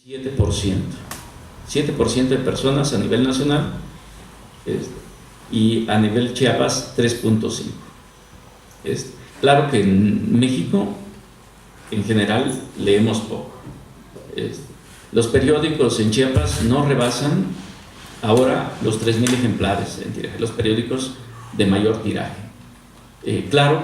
7%. 7% de personas a nivel nacional y a nivel Chiapas 3.5%. Claro que en México en general leemos poco. Los periódicos en Chiapas no rebasan ahora los 3,000 ejemplares en tiraje, los periódicos de mayor tiraje. Claro,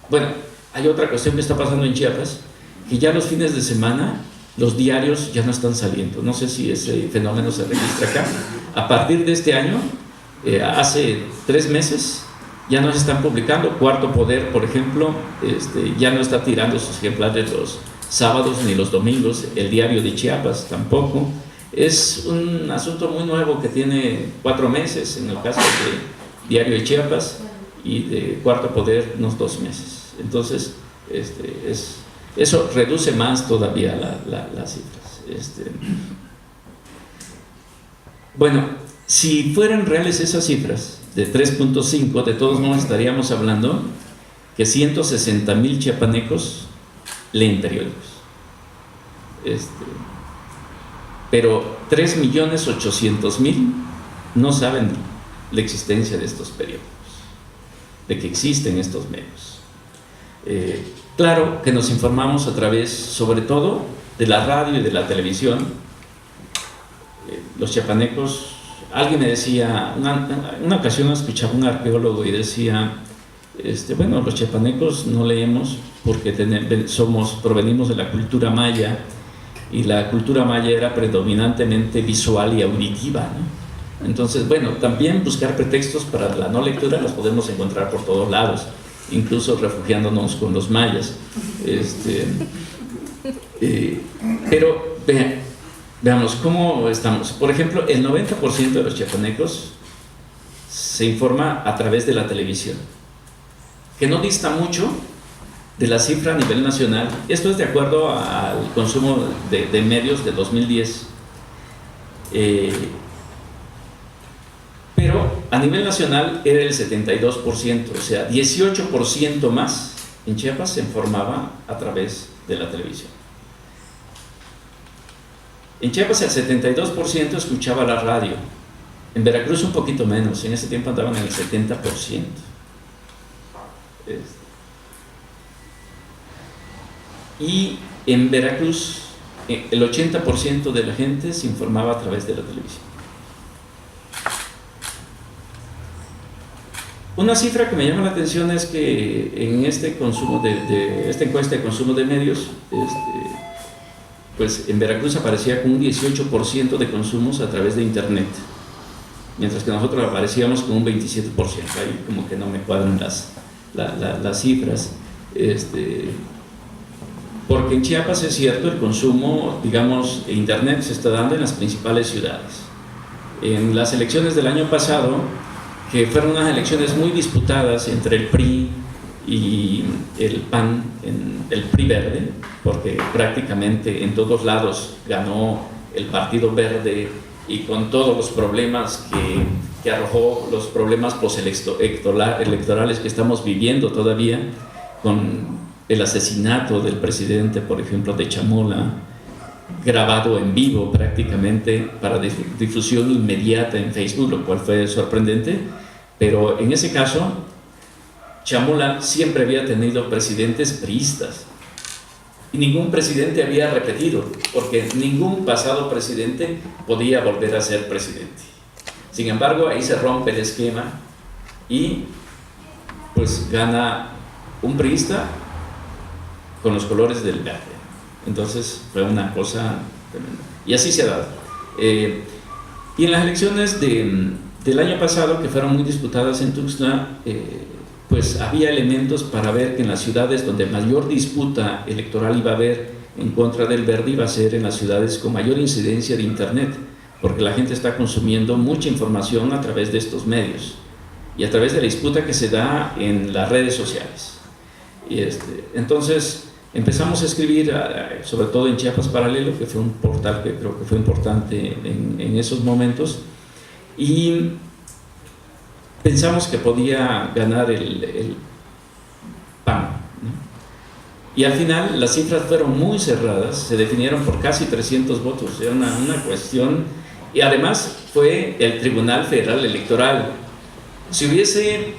bueno, hay otra cuestión que está pasando en Chiapas, que ya los fines de semana los diarios ya no están saliendo. No sé si ese fenómeno se registra acá. A partir de este año, hace 3 meses, ya no se están publicando. Cuarto Poder, por ejemplo, ya no está tirando sus ejemplares los sábados ni los domingos. El Diario de Chiapas tampoco. Es un asunto muy nuevo que tiene 4 meses, en el caso de Diario de Chiapas, y de Cuarto Poder unos 2 meses. Entonces, eso reduce más todavía las cifras. Bueno, si fueran reales esas cifras de 3.5, de todos modos estaríamos hablando que 160,000 chiapanecos leen periódicos. Pero 3.800.000 no saben la existencia de estos periódicos, de que existen estos medios. Claro que nos informamos a través, sobre todo, de la radio y de la televisión. Los chiapanecos, alguien me decía, una ocasión escuchaba un arqueólogo y decía, bueno, los chiapanecos no leemos porque provenimos de la cultura maya, y la cultura maya era predominantemente visual y auditiva, ¿no? Entonces, bueno, también buscar pretextos para la no lectura los podemos encontrar por todos lados, incluso refugiándonos con los mayas. Pero veamos cómo estamos. Por ejemplo, el 90% de los chiapanecos se informa a través de la televisión, que no dista mucho de la cifra a nivel nacional. Esto es de acuerdo al consumo de medios de 2010. Pero a nivel nacional era el 72%, o sea, 18% más en Chiapas se informaba a través de la televisión. En Chiapas el 72% escuchaba la radio. En Veracruz un poquito menos, en ese tiempo andaban en el 70%. Y en Veracruz el 80% de la gente se informaba a través de la televisión. Una cifra que me llama la atención es que en este consumo esta encuesta de consumo de medios, pues en Veracruz aparecía con un 18% de consumos a través de internet, mientras que nosotros aparecíamos con un 27%. Ahí como que no me cuadran las cifras. Porque en Chiapas es cierto, el consumo, digamos, de internet se está dando en las principales ciudades. En las elecciones del año pasado, que fueron unas elecciones muy disputadas entre el PRI y el PAN, el PRI verde, porque prácticamente en todos lados ganó el Partido Verde, y con todos los problemas que arrojó, los problemas postelectorales que estamos viviendo todavía, con el asesinato del presidente, por ejemplo, de Chamula, grabado en vivo prácticamente para difusión inmediata en Facebook, lo cual fue sorprendente. Pero en ese caso, Chamula siempre había tenido presidentes priistas y ningún presidente había repetido, porque ningún pasado presidente podía volver a ser presidente. Sin embargo, ahí se rompe el esquema y pues gana un priista con los colores del verde. Entonces fue una cosa tremenda. Y así se ha dado. Y en las elecciones del año pasado, que fueron muy disputadas en Tuxtla, pues había elementos para ver que en las ciudades donde mayor disputa electoral iba a haber en contra del verde, iba a ser en las ciudades con mayor incidencia de internet, porque la gente está consumiendo mucha información a través de estos medios y a través de la disputa que se da en las redes sociales. Entonces empezamos a escribir, sobre todo en Chiapas Paralelo, que fue un portal que creo que fue importante en esos momentos, y pensamos que podía ganar el PAN, ¿no? Y al final las cifras fueron muy cerradas, se definieron por casi 300 votos, era una cuestión, y además fue el Tribunal Federal Electoral. Si hubiese,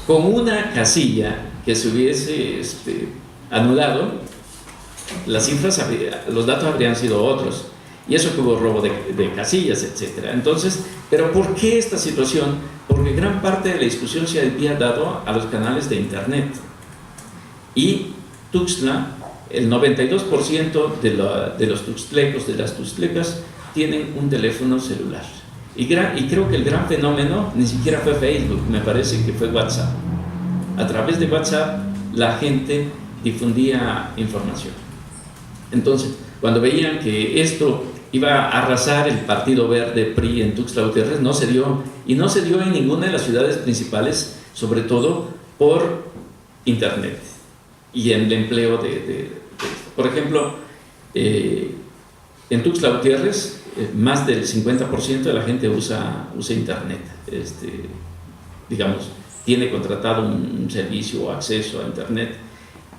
con una casilla que se hubiese anulado, las cifras, los datos habrían sido otros, y eso que hubo robo de casillas, etc. Entonces, ¿pero por qué esta situación? Porque gran parte de la discusión se había dado a los canales de internet, y Tuxtla, el 92% de los tuxtlecos, de las tuxtlecas, tienen un teléfono celular. Y creo que el gran fenómeno ni siquiera fue Facebook, me parece que fue WhatsApp. A través de WhatsApp la gente difundía información. Entonces, cuando veían que esto iba a arrasar el Partido Verde PRI en Tuxtla Gutiérrez, no se dio, y no se dio en ninguna de las ciudades principales, sobre todo por internet y en el empleo por ejemplo, en Tuxtla Gutiérrez, más del 50% de la gente usa internet, digamos, tiene contratado un servicio o acceso a internet,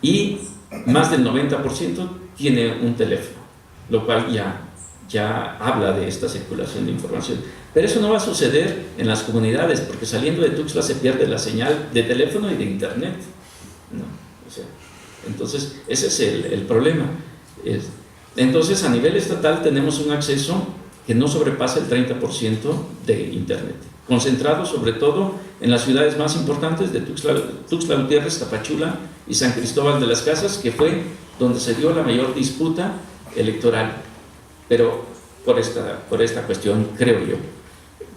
y más del 90% tiene un teléfono, lo cual ya habla de esta circulación de información. Pero eso no va a suceder en las comunidades, porque saliendo de Tuxtla se pierde la señal de teléfono y de internet, ¿no? O sea, entonces ese es el problema. Entonces, a nivel estatal tenemos un acceso que no sobrepasa el 30% de internet, concentrado sobre todo en las ciudades más importantes de Tuxtla Gutiérrez, Tapachula y San Cristóbal de las Casas, que fue donde se dio la mayor disputa electoral, pero por esta cuestión, creo yo.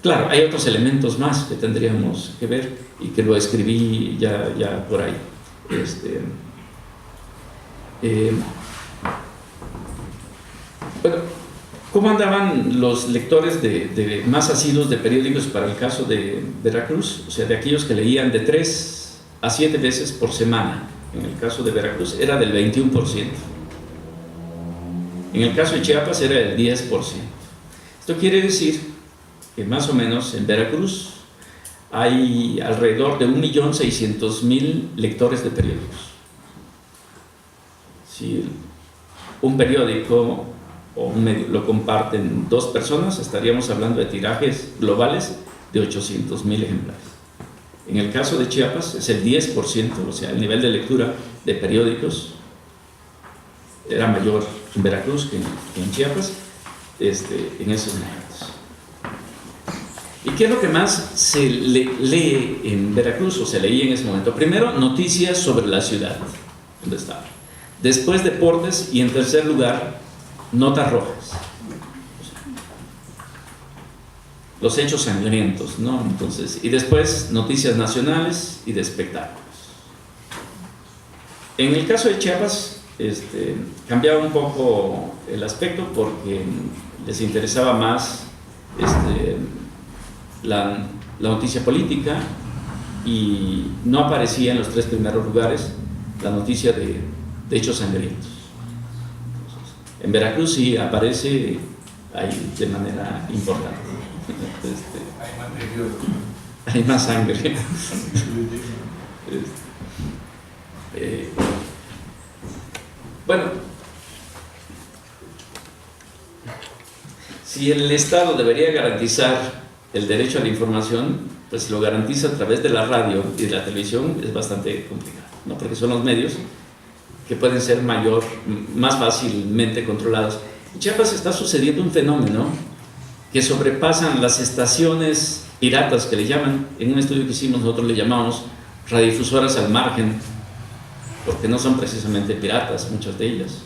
Claro, hay otros elementos más que tendríamos que ver, y que lo escribí ya por ahí. Bueno, ¿cómo andaban los lectores más asiduos de periódicos para el caso de Veracruz? O sea, de aquellos que leían de 3 a 7 veces por semana. En el caso de Veracruz era del 21%. En el caso de Chiapas era del 10%. Esto quiere decir que más o menos en Veracruz hay alrededor de 1.600.000 lectores de periódicos. Si un periódico o un medio lo comparten 2 personas, estaríamos hablando de tirajes globales de 800.000 ejemplares. En el caso de Chiapas es el 10%, o sea, el nivel de lectura de periódicos era mayor en Veracruz que en Chiapas en esos momentos. ¿Y qué es lo que más se lee en Veracruz, o se leía en ese momento? Primero, noticias sobre la ciudad donde estaba. Después, deportes, y en tercer lugar, notas rojas. Los hechos sangrientos, ¿no? Entonces, y después, noticias nacionales y de espectáculos. En el caso de Chiapas, cambiaba un poco el aspecto, porque les interesaba más la noticia política, y no aparecía en los 3 primeros lugares la noticia de hechos sangrientos. Entonces, en Veracruz sí aparece ahí de manera importante. Hay más sangre. Bueno, si el Estado debería garantizar el derecho a la información, pues lo garantiza a través de la radio y de la televisión, es bastante complicado, ¿no? Porque son los medios que pueden ser más fácilmente controlados. En Chiapas está sucediendo un fenómeno que sobrepasan las estaciones piratas, que le llaman. En un estudio que hicimos nosotros le llamamos radiodifusoras al margen, porque no son precisamente piratas muchas de ellas.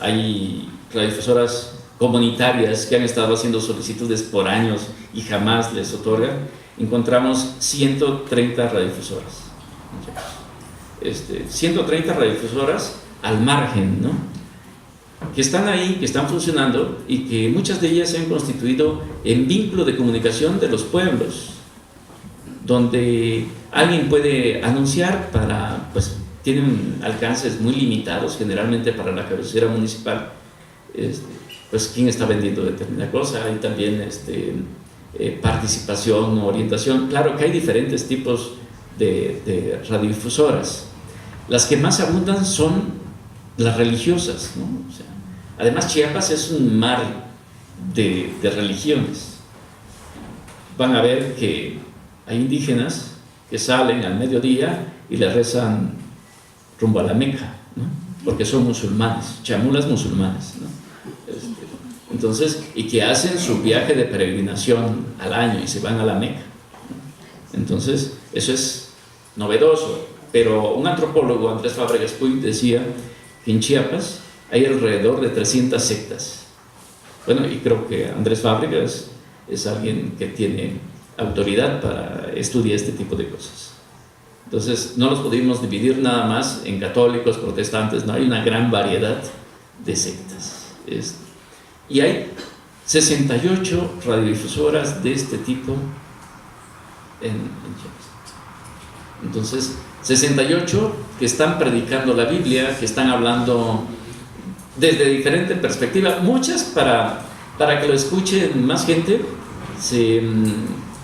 Hay radiodifusoras comunitarias que han estado haciendo solicitudes por años y jamás les otorgan. Encontramos 130 radiodifusoras. 130 radiodifusoras al margen, ¿no? Que están ahí, que están funcionando, y que muchas de ellas se han constituido en vínculo de comunicación de los pueblos, donde alguien puede anunciar pues tienen alcances muy limitados, generalmente para la cabecera municipal, pues quién está vendiendo determinada cosa. Hay también participación o orientación. Claro que hay diferentes tipos de radiodifusoras. Las que más abundan son las religiosas, ¿no? O sea, además Chiapas es un mar de religiones. Van a ver que hay indígenas que salen al mediodía y le rezan rumbo a la Meca, ¿no? Porque son musulmanes, chamulas musulmanes, ¿no? Entonces, y que hacen su viaje de peregrinación al año y se van a la Meca. Entonces, eso es novedoso. Pero un antropólogo, Andrés Fábregas Puig, decía que en Chiapas hay alrededor de 300 sectas. Bueno, y creo que Andrés Fábregas es alguien que tiene autoridad para estudiar este tipo de cosas. Entonces, no los pudimos dividir nada más en católicos, protestantes, no, hay una gran variedad de sectas. Y hay 68 radiodifusoras de este tipo en Chiapas. Entonces, 68 que están predicando la Biblia, que están hablando desde diferentes perspectivas, muchas para que lo escuchen más gente, se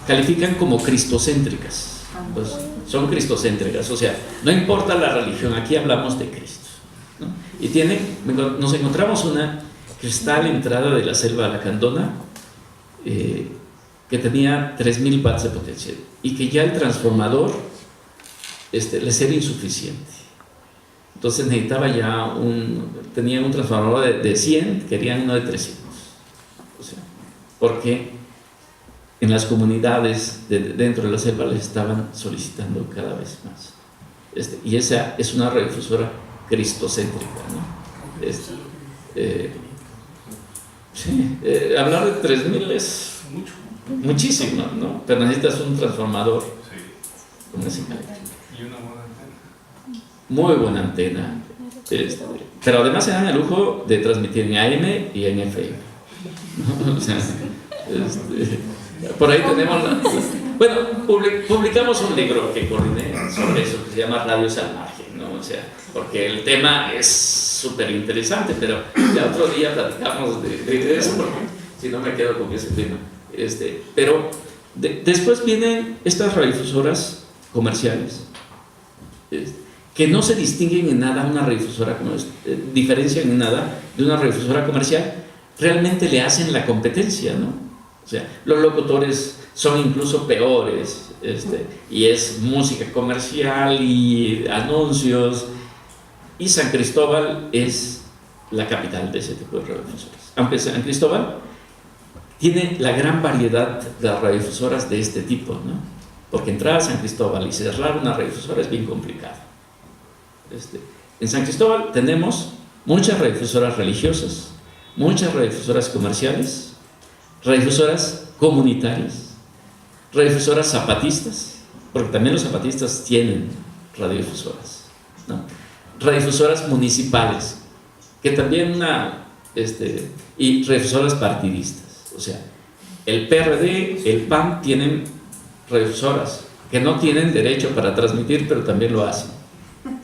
califican como cristocéntricas. Pues, son cristocéntricas, o sea, no importa la religión, aquí hablamos de Cristo, ¿no? Y nos encontramos una que está a la entrada de la selva lacandona, que tenía 3000 watts de potencia y que ya el transformador les era insuficiente. Entonces necesitaba ya tenía un transformador de 100, querían uno de 300. O sea, porque en las comunidades dentro de la selva les estaban solicitando cada vez más. Y esa es una radiodifusora cristocéntrica, ¿no? Sí, hablar de 3000 es muchísimo, ¿no? Pero necesitas un transformador con ese calibre. Y una buena antena. Muy buena antena. Pero además se dan el lujo de transmitir en AM y en FM, ¿no? O sea, por ahí tenemos bueno, publicamos un libro que coordiné sobre eso, que se llama Radios al Margen, ¿no? O sea, porque el tema es súper interesante, pero ya otro día platicamos de eso, porque si no me quedo con ese tema. Pero después vienen estas radiodifusoras comerciales, que no se distinguen en nada una radiodifusora, diferencian en nada de una radiodifusora comercial, realmente le hacen la competencia, ¿no? O sea, los locutores son incluso peores, y es música comercial y anuncios, y San Cristóbal es la capital de ese tipo de radiodifusoras. Aunque San Cristóbal tiene la gran variedad de radiodifusoras de este tipo, ¿no? Porque entrar a San Cristóbal y cerrar una radiodifusora es bien complicado. En San Cristóbal tenemos muchas radiodifusoras religiosas, muchas radiodifusoras comerciales, radiodifusoras comunitarias, radiodifusoras zapatistas, porque también los zapatistas tienen radiodifusoras, ¿no? Radiodifusoras municipales, que también y radiodifusoras partidistas. O sea, el PRD, el PAN tienen radiodifusoras que no tienen derecho para transmitir, pero también lo hacen.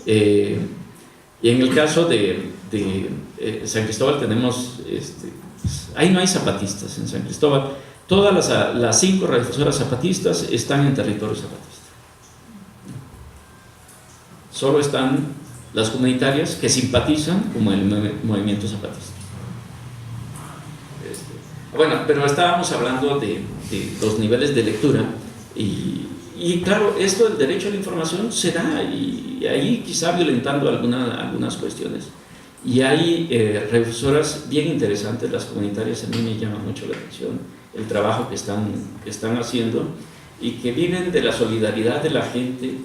Y en el caso de San Cristóbal tenemos, ahí no hay zapatistas en San Cristóbal. Todas las 5 radiodifusoras zapatistas están en territorio zapatista. Solo están las comunitarias que simpatizan con el movimiento zapatista. Bueno, pero estábamos hablando de los niveles de lectura y claro, esto del derecho a la información se da y ahí quizá violentando algunas cuestiones. Y hay radiodifusoras bien interesantes, las comunitarias, a mí me llama mucho la atención el trabajo que están haciendo y que viven de la solidaridad de la gente,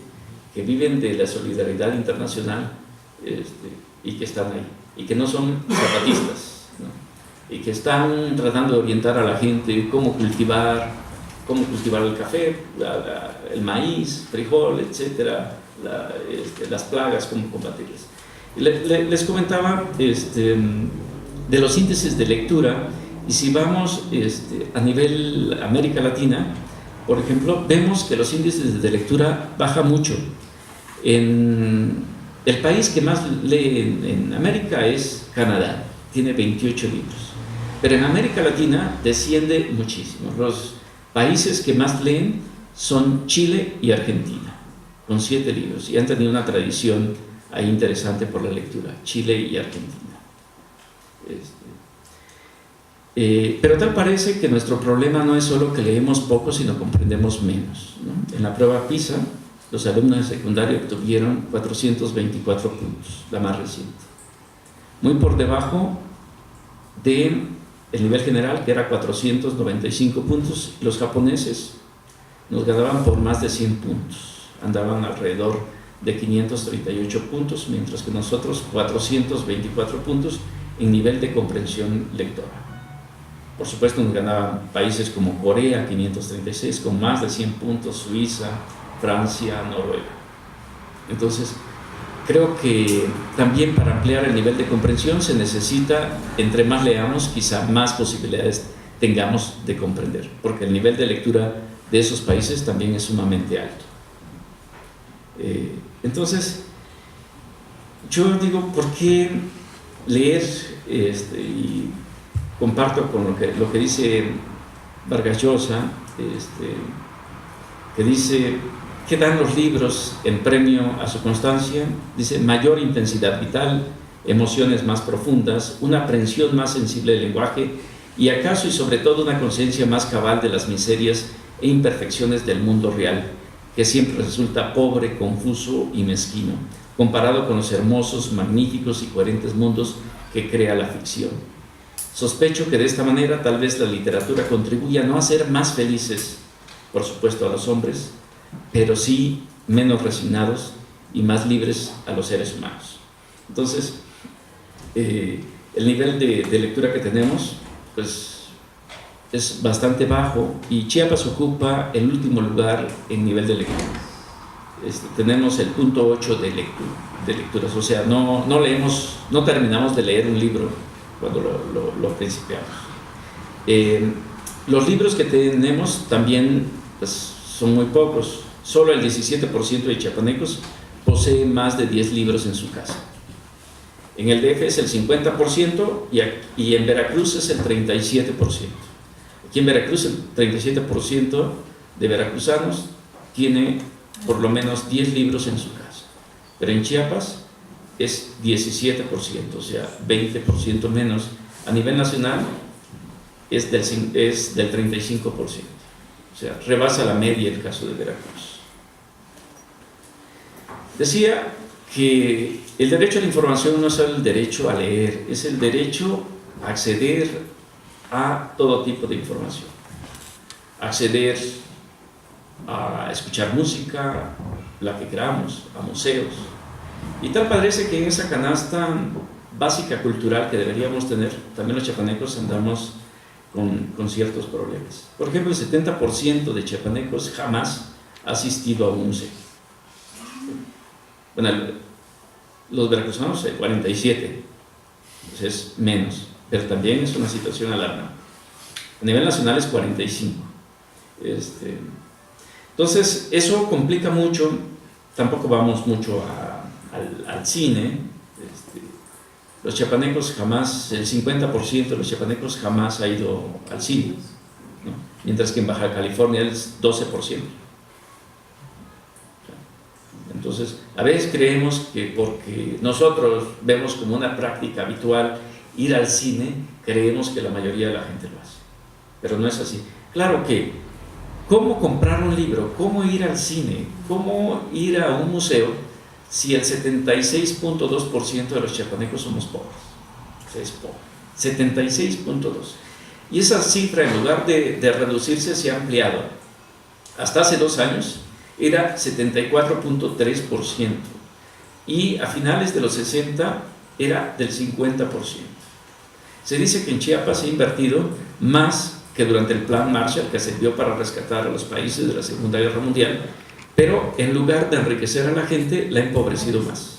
que viven de la solidaridad internacional, y que están ahí, y que no son zapatistas, ¿no? Y que están tratando de orientar a la gente cómo cultivar el café, el maíz, frijol, etcétera, las plagas, cómo combatirlas. Les comentaba de los índices de lectura, y si vamos a nivel América Latina, por ejemplo, vemos que los índices de lectura bajan mucho. En el país que más lee en América es Canadá, tiene 28 libros, pero en América Latina desciende muchísimo. Los países que más leen son Chile y Argentina, con 7 libros, y han tenido una tradición ahí interesante por la lectura, Chile y Argentina. Pero tal parece que nuestro problema no es solo que leemos poco, sino comprendemos menos, ¿no? En la prueba PISA, los alumnos de secundaria obtuvieron 424 puntos, la más reciente, muy por debajo del nivel general, que era 495 puntos. Los japoneses nos ganaban por más de 100 puntos, andaban alrededor de 538 puntos, mientras que nosotros 424 puntos en nivel de comprensión lectora. Por supuesto nos ganaban países como Corea, 536, con más de 100 puntos, Suiza, Francia, Noruega. Entonces, creo que también para ampliar el nivel de comprensión se necesita, entre más leamos, quizá más posibilidades tengamos de comprender, porque el nivel de lectura de esos países también es sumamente alto. Entonces, yo digo, ¿por qué leer? Y comparto con lo que dice Vargas Llosa, que dice: ¿qué dan los libros en premio a su constancia? Dice: mayor intensidad vital, emociones más profundas, una aprehensión más sensible del lenguaje y acaso y sobre todo una conciencia más cabal de las miserias e imperfecciones del mundo real, que siempre resulta pobre, confuso y mezquino, comparado con los hermosos, magníficos y coherentes mundos que crea la ficción. Sospecho que de esta manera tal vez la literatura contribuya no a hacer más felices, por supuesto, a los hombres, pero sí menos resignados y más libres a los seres humanos. Entonces, el nivel de lectura que tenemos, pues, es bastante bajo, y Chiapas ocupa el último lugar en nivel de lectura. Tenemos el punto 8 de lecturas, o sea, no leemos, no terminamos de leer un libro cuando lo principiamos. Los libros que tenemos también, pues, son muy pocos. Solo el 17% de chiapanecos posee más de 10 libros en su casa. En el DF es el 50% y en Veracruz es el 37%. Aquí en Veracruz el 37% de veracruzanos tiene por lo menos 10 libros en su casa. Pero en Chiapas es 17%, o sea, 20% menos. A nivel nacional es del 35%. O sea, rebasa la media el caso de Veracruz. Decía que el derecho a la información no es solo el derecho a leer, es el derecho a acceder a todo tipo de información. Acceder a escuchar música, la que queramos, a museos. Y tal parece que en esa canasta básica cultural que deberíamos tener, también los chiapanecos andamos con ciertos problemas. Por ejemplo, el 70% de chiapanecos jamás ha asistido a un museo. Bueno, los veracruzanos, el 47%, pues es menos, pero también es una situación alarmante. A nivel nacional es 45%. Entonces, eso complica mucho. Tampoco vamos mucho al cine. Los chiapanecos jamás, el 50% de los chiapanecos jamás ha ido al cine, ¿no? Mientras que en Baja California es 12%. Entonces, a veces creemos que porque nosotros vemos como una práctica habitual ir al cine, creemos que la mayoría de la gente lo hace, pero no es así. Claro que, ¿cómo comprar un libro? ¿Cómo ir al cine? ¿Cómo ir a un museo si el 76.2% de los chiapanecos somos pobres? Es pobre, 76.2%. Y esa cifra, en lugar de reducirse, se ha ampliado. Hasta hace 2 años era 74.3%, y a finales de los 60 era del 50%. Se dice que en Chiapas se ha invertido más que durante el Plan Marshall, que sirvió para rescatar a los países de la Segunda Guerra Mundial, pero en lugar de enriquecer a la gente, la ha empobrecido más.